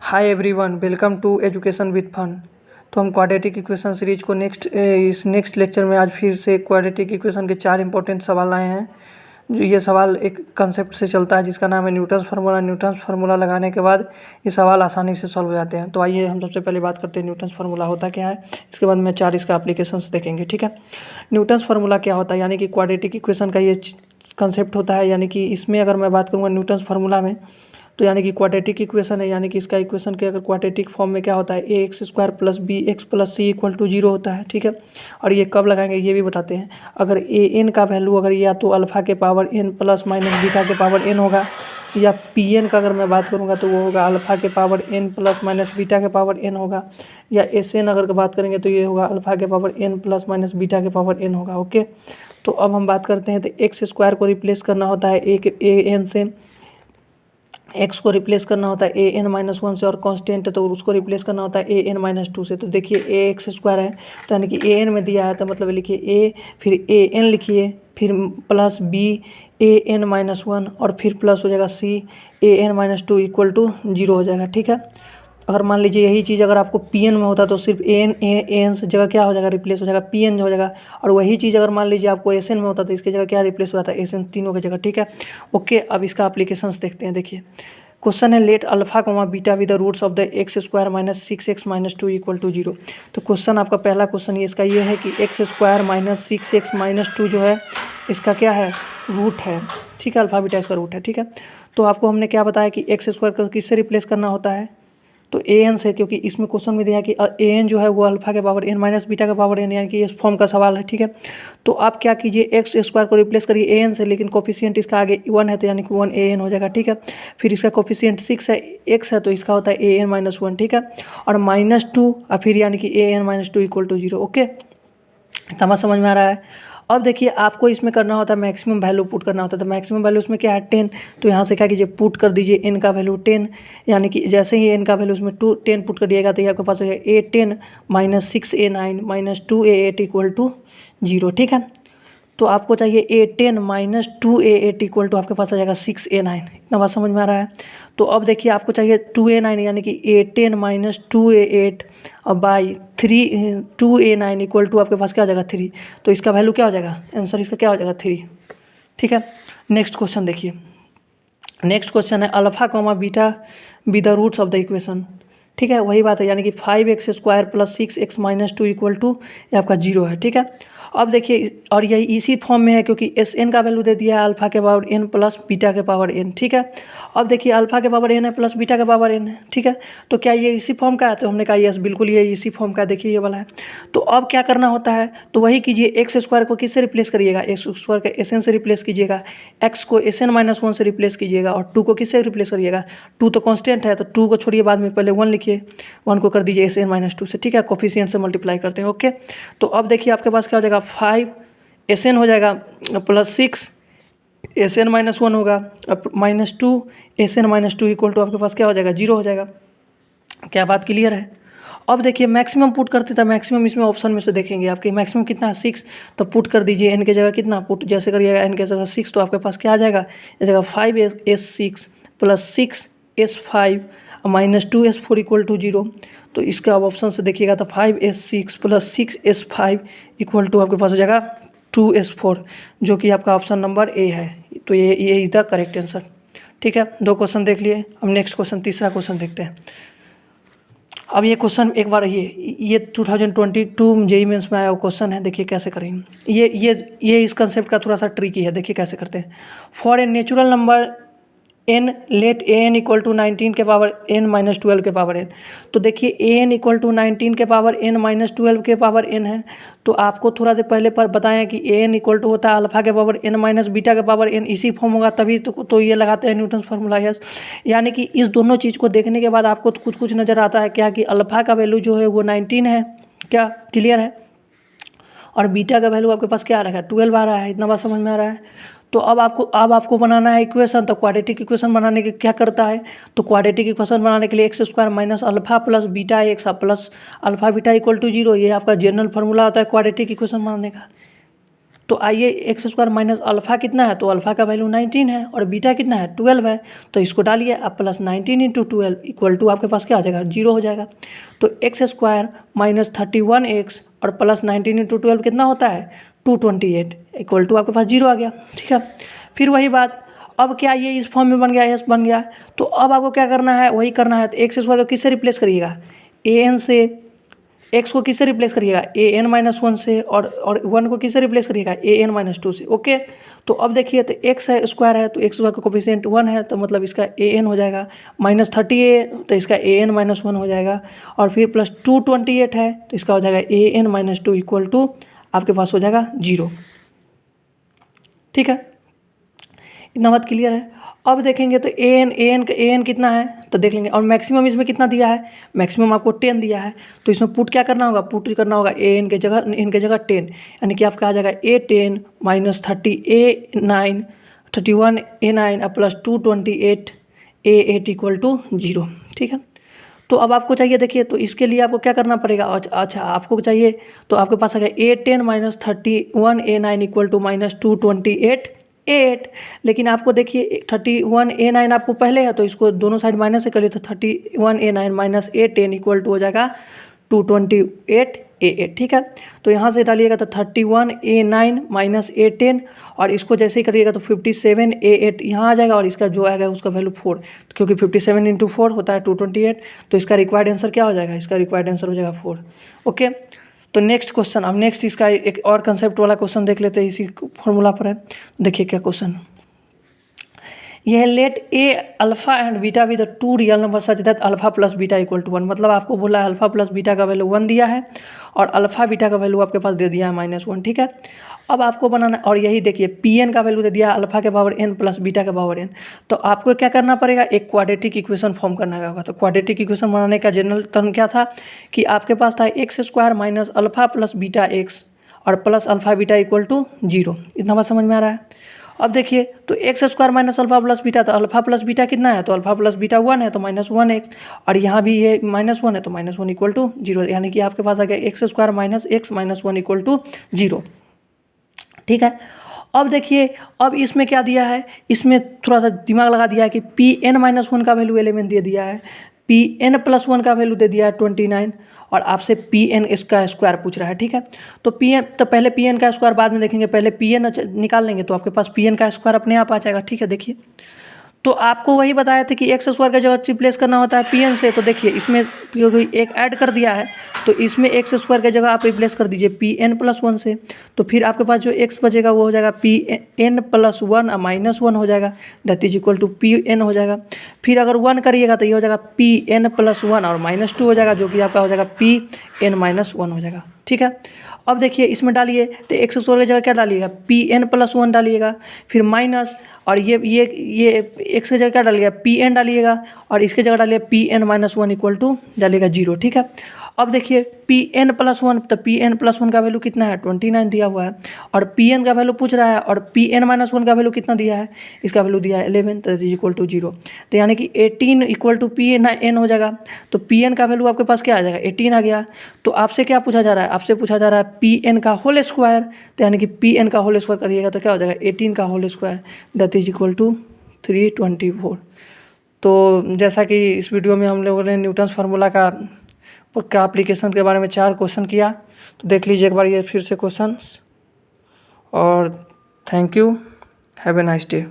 Hi everyone, welcome to education with fun. तो हम quadratic equation series को next lecture में आज फिर से क्वाड्रेटिक इक्वेशन के 4 इंपॉर्टेंट सवाल आए हैं। जो ये सवाल एक कंसेप्ट से चलता है जिसका नाम है न्यूटन्स फार्मूला। न्यूटन्स फार्मूला लगाने के बाद ये सवाल आसानी से सॉल्व हो जाते हैं। तो आइए हम सबसे पहले बात करते हैं न्यूटन्स फार्मूला होता क्या है, इसके बाद में 4 इसका एप्लीकेशंस देखेंगे। ठीक है, न्यूटन्स फार्मूला क्या होता है, यानी कि क्वाड्रेटिक इक्वेशन का ये कंसेप्ट होता है। यानी कि इसमें अगर मैं बात करूँगा न्यूटन्स फार्मूला में, तो यानी कि क्वाड्रेटिक इक्वेशन है, यानी कि इसका इक्वेशन के अगर क्वाड्रेटिक फॉर्म में क्या होता है, A X square plus B X plus C equal to 0 होता है। ठीक है, और ये कब लगाएंगे ये भी बताते हैं। अगर ए एन का वैल्यू अगर या तो अल्फ़ा के power N plus minus beta के पावर एन होगा, या पी एन का अगर मैं बात करूँगा तो वो होगा अल्फ़ा के power N plus minus beta के पावर एन होगा, या एस एन अगर बात करेंगे तो ये होगा अल्फ़ा के power N plus minus beta के पावर एन होगा। ओके, तो अब हम बात करते हैं। तो एक्स स्क्वायर को रिप्लेस करना होता है ए एन से, एक्स को रिप्लेस करना होता है ए एन माइनस 1 से, और कांस्टेंट है तो उसको रिप्लेस करना होता है ए एन माइनस 2 से। तो देखिए ए एक्स स्क्वायर है तो यानी कि ए एन में दिया है, तो मतलब लिखिए ए फिर ए एन लिखिए, फिर प्लस बी ए एन माइनस 1, और फिर प्लस हो जाएगा सी ए एन माइनस 2 इक्वल टू 0 हो जाएगा। ठीक है, अगर मान लीजिए यही चीज़ अगर आपको पी एन में होता तो सिर्फ ए एन से जगह क्या हो जाएगा, रिप्लेस हो जाएगा पी एन हो जाएगा। और वही चीज़ अगर मान लीजिए आपको एस एन में होता तो इसकी जगह क्या रिप्लेस हो जाता है, एस एन, तीनों की जगह। ठीक है, ओके, अब इसका एप्लीकेशंस देखते हैं। देखिए क्वेश्चन है let alpha comma beta with the roots of the X square minus 6x minus 2 equal to 0। तो क्वेश्चन आपका पहला क्वेश्चन इसका ये है कि x square minus 6x minus 2 जो है इसका क्या है, रूट है। ठीक है, अल्फा बीटा इसका रूट है। ठीक है, तो आपको हमने क्या बताया कि एक्स स्क्वायर को किससे रिप्लेस करना होता है, तो ए एन से, क्योंकि इसमें क्वेश्चन में दिया है कि ए एन जो है वो अल्फा के पावर एन माइनस बीटा का पावर एन, यानी कि इस फॉर्म का सवाल है। ठीक है, तो आप क्या कीजिए, एक्स स्क्वायर को रिप्लेस करिए ए एन से, लेकिन कोफिशिएंट इसका आगे 1 है तो यानी कि 1 ए एन हो जाएगा। ठीक है, फिर इसका कोफिशिएंट 6 है, एक्स है तो इसका होता है ए एन माइनस 1। ठीक है, और माइनस 2 और फिर यानी कि A N minus 2 equal to 0। Okay, समझ में आ रहा है। अब देखिए आपको इसमें करना होता है मैक्सिमम वैल्यू पुट करना होता है। तो मैक्सिमम वैल्यू उसमें क्या है, 10। तो यहाँ से क्या कीजिए, पुट कर दीजिए एन का वैल्यू 10, यानी कि जैसे ही एन का वैल्यू उसमें 10 पुट कर दिएगा तो ये आपके पास हो जाएगा A 10 minus 6 A 9 minus 2 A 8 equal to 0। ठीक है, तो आपको चाहिए A 10 minus 2 A 8 equal to आपके पास आ जाएगा 6 ए 9। इतना बात समझ में आ रहा है। तो अब देखिए आपको चाहिए 2 ए 9, यानी कि ए 10 माइनस 2 ए 8 और बाई 2 ए 9 इक्वल टू आपके पास क्या हो जाएगा 3। तो इसका वैल्यू क्या हो जाएगा, आंसर इसका क्या हो जाएगा 3। ठीक है, नेक्स्ट क्वेश्चन देखिए। नेक्स्ट क्वेश्चन है alpha comma beta be the roots of the equation. ठीक है, वही बात है, यानी कि 5x square plus 6x minus 2 equal to ये आपका 0 है। ठीक है, अब देखिए, और यही इसी फॉर्म में है क्योंकि एस एन का वैल्यू दे दिया है अल्फा के पावर एन प्लस बीटा के पावर एन। ठीक है, अब देखिए अल्फा के पावर एन है प्लस बीटा के पावर एन है। ठीक है, तो क्या ये इसी फॉर्म का है, तो हमने कहा यस बिल्कुल ये इसी फॉर्म का, देखिए ये वाला है। तो अब क्या करना होता है, तो वही कीजिए, एक्स स्क्वायर को किससे रिप्लेस करिएगा, एक्स स्क्वायर के एस एन से रिप्लेस कीजिएगा, एक्स को एस एन माइनस 1 से रिप्लेस कीजिएगा, और 2 को किससे रिप्लेस करिएगा, 2 तो कॉन्स्टेंट है तो 2 को छोड़िए, बाद में पहले 1 लिखिए, 1 को कर दीजिए एस एन माइनस 2 से। ठीक है, कोफिशिएंट से मल्टीप्लाई करते हैं। ओके, तो अब देखिए आपके पास क्या हो जाएगा, 5 एस एन हो जाएगा प्लस 6 एस एन माइनस 1 होगा, minus 2 S N minus 2 equal to आपके पास क्या हो जाएगा, 0 हो जाएगा। क्या बात क्लियर है। अब देखिए मैक्सिमम पुट करते थे, मैक्सिमम इसमें ऑप्शन में से देखेंगे आपके मैक्सिमम कितना है 6, तो पुट कर दीजिए एन के जगह कितना, पुट जैसे करिएगा एन के जगह 6, तो आपके पास क्या आ जाएगा, इस जगह 5 S 6 plus 6 S 5 minus 2 S 4 equal to 0। तो इसका आप ऑप्शन से देखिएगा तो 5 S 6 plus 6 S 5 equal to आपके पास हो जाएगा 2 एस 4, जो कि आपका ऑप्शन नंबर ए है। तो ये इज द करेक्ट आंसर। ठीक है, 2 क्वेश्चन देख लिए। अब नेक्स्ट क्वेश्चन, तीसरा क्वेश्चन देखते हैं। अब ये क्वेश्चन एक बार ये 2022 जेईई मेंस में आया हुआ क्वेश्चन है, देखिए कैसे करेंगे। ये इस कंसेप्ट का थोड़ा सा ट्रिकी है, देखिए कैसे करते हैं। For a natural number N let A N equal to 19 के पावर एन माइनस 12 के पावर एन। तो देखिए ए एन इक्वल टू 19 के पावर एन माइनस 12 के पावर एन है। तो आपको थोड़ा देर पहले पर बताएं कि ए एन इक्वल टू होता है अल्फा के पावर एन माइनस बीटा के पावर एन, इसी फॉर्म होगा तभी तो ये लगाते हैं न्यूटन फार्मूला। यस, यानी कि इस दोनों चीज़ को देखने के बाद आपको कुछ कुछ नज़र आता है क्या, कि अल्फा का वैल्यू जो है वो 19 है, क्या क्लियर है, और बीटा का वैल्यू आपके पास क्या आ रहा है, 12 आ रहा है। इतना बात समझ में आ रहा है। तो अब आपको बनाना है इक्वेशन। तो क्वाड्रेटिक इक्वेशन बनाने के क्या करता है, तो क्वाड्रेटिक इक्वेशन बनाने के लिए X square minus alpha plus beta X plus alpha beta equal to 0, ये आपका जनरल फार्मूला होता है क्वाड्रेटिक इक्वेशन बनाने का। तो आइए एक्स स्क्वायर माइनस अल्फ़ा कितना है, तो अल्फ़ा का वैल्यू 19 है और बीटा कितना है 12 है, तो इसको डालिए आप प्लस 19 इंटू 12 इक्वल टू आपके पास क्या हो जाएगा 0 हो जाएगा। तो एक्स स्क्वायर माइनस 31x और प्लस 19 इंटू 12 कितना होता है 228 इक्वल टू आपके पास 0 आ गया। ठीक है, फिर वही बात, अब क्या ये इस फॉर्म में बन गया, एस बन गया, तो अब आपको क्या करना है वही करना है। तो एक्स स्क्वायर को किससे रिप्लेस करिएगा, ए एन से, एक्स को किससे रिप्लेस करिएगा ए एन माइनस 1 से, और 1 को किससे रिप्लेस करिएगा ए एन माइनस 2 से। ओके, तो अब देखिए तो एक्स है स्क्वायर है तो एक्स स्क्वायर का कोफिशिएंट 1 है, तो मतलब इसका ए एन हो जाएगा माइनस 30 है तो इसका ए एन माइनस 1 हो जाएगा, और फिर प्लस 228 है तो इसका हो जाएगा ए एन माइनस 2 इक्वल टू आपके पास हो जाएगा 0। ठीक है, इतना बात क्लियर है। अब देखेंगे तो ए एन कितना है तो देख लेंगे, और मैक्सिमम इसमें कितना दिया है, मैक्सिमम आपको 10 दिया है, तो इसमें पुट क्या करना होगा, पुट करना होगा ए एन के जगह 10, यानी कि आपका आ जाएगा ए 10 माइनस 30 ए 9 31 ए 9 और प्लस 228 ए 8 इक्वल टू 0। ठीक है, तो अब आपको चाहिए, देखिए तो इसके लिए आपको क्या करना पड़ेगा, अच्छा आपको चाहिए तो आपके पास आ गया A 10 minus 31 A 9 equal to minus 228 8, लेकिन आपको देखिए 31 ए 9 आपको पहले है तो इसको दोनों साइड माइनस से कर लिए, तो 31 A 9 minus A 10 equal to हो जाएगा 228 ए 8। ठीक है, तो यहाँ से डालिएगा तो 31 ए 9 माइनस ए 10, और इसको जैसे ही करिएगा तो 57 ए 8 यहाँ आ जाएगा, और इसका जो आएगा उसका वैल्यू 4, क्योंकि 57 इंटू 4 होता है 228, तो इसका रिक्वायर्ड आंसर क्या हो जाएगा, इसका रिक्वायर्ड आंसर हो जाएगा 4। ओके, तो नेक्स्ट क्वेश्चन, अब नेक्स्ट इसका एक और कंसेप्ट वाला क्वेश्चन देख लेते हैं, इसी फॉर्मूला पर है। देखिए क्या क्वेश्चन, यह let A alpha and beta with 2 real number such that alpha plus beta equal to 1, मतलब आपको बोला है अल्फा प्लस बीटा का वैल्यू 1 दिया है और अल्फा बीटा का वैल्यू आपके पास दे दिया है -1। ठीक है, अब आपको बनाना, और यही देखिए पी एन का वैल्यू दे दिया अल्फा के पावर n प्लस बीटा के पावर n, तो आपको क्या करना पड़ेगा, एक क्वाड्रेटिक इक्वेशन फॉर्म करना होगा। तो क्वाड्रेटिक इक्वेशन बनाने का जनरल टर्म क्या था कि आपके पास था X square minus alpha plus beta X और plus alpha beta equal to 0। इतना बात समझ में आ रहा है। अब देखिए तो x square minus alpha plus beta, तो अल्फा प्लस बीटा कितना है, तो अल्फा प्लस बीटा 1 है तो -1x, और यहाँ भी ये -1 है तो -1 इक्वल टू 0, यानी कि आपके पास आ गया X square minus X minus 1 equal to 0। ठीक है, अब देखिए अब इसमें क्या दिया है, इसमें थोड़ा सा दिमाग लगा दिया है कि पी एन माइनस 1 का वैल्यू एलिमेंट दे दिया है, पी एन प्लस 1 का वैल्यू दे दिया है 29, और आपसे पी एन इसका स्क्वायर पूछ रहा है। ठीक है, तो पी एन, तो पहले पी एन का स्क्वायर बाद में देखेंगे, पहले पी एन निकाल लेंगे तो आपके पास पी एन का स्क्वायर अपने आप आ जाएगा। ठीक है, देखिए तो आपको वही बताया था कि एक्स स्क्वायर की जगह रिप्लेस करना होता है पी एन से, तो देखिए इसमें एक ऐड कर दिया है, तो इसमें एक्स स्क्वायर की जगह आप रिप्लेस कर दीजिए पी एन प्लस 1 से, तो फिर आपके पास जो एक्स बचेगा वो हो जाएगा पी एन प्लस 1 और -1 हो जाएगा, that is equal to P N हो जाएगा। फिर अगर 1 करिएगा तो ये हो जाएगा पी एन प्लस 1 और -2 हो जाएगा, जो कि आपका हो जाएगा पी एन माइनस 1 हो जाएगा। ठीक है, अब देखिए इसमें डालिए तो एक्स स्क्वायर की जगह क्या डालिएगा पी एन प्लस 1 डालिएगा, फिर माइनस, और ये एक्स की जगह क्या डालिएगा पी एन डालिएगा, और इसके जगह डालिए P N minus 1 equal to डालिएगा 0। ठीक है, अब देखिए पी एन प्लस 1, तो पी एन प्लस 1 का वैल्यू कितना है 29 दिया हुआ है, और पी एन का वैल्यू पूछ रहा है, और पी एन माइनस 1 का वैल्यू कितना दिया है, इसका वैल्यू दिया है 11, तो इज इक्वल टू 0, तो यानी कि 18 इक्वल टू पी एन हो जाएगा। तो पी एन का वैल्यू आपके पास क्या आ जाएगा 18 आ गया। तो आपसे क्या पूछा जा रहा है, आपसे पूछा जा रहा है पी एन का होल स्क्वायर, तो यानी कि पी एन का होल स्क्वायर करिएगा तो क्या हो जाएगा 18 का whole square, that is equal to 324। तो जैसा कि इस वीडियो में हम लोगों ने न्यूटन्स फार्मूला का एप्लीकेशन के बारे में 4 क्वेश्चन किया, तो देख लीजिए एक बार ये फिर से क्वेश्चन, और thank you, have a nice day.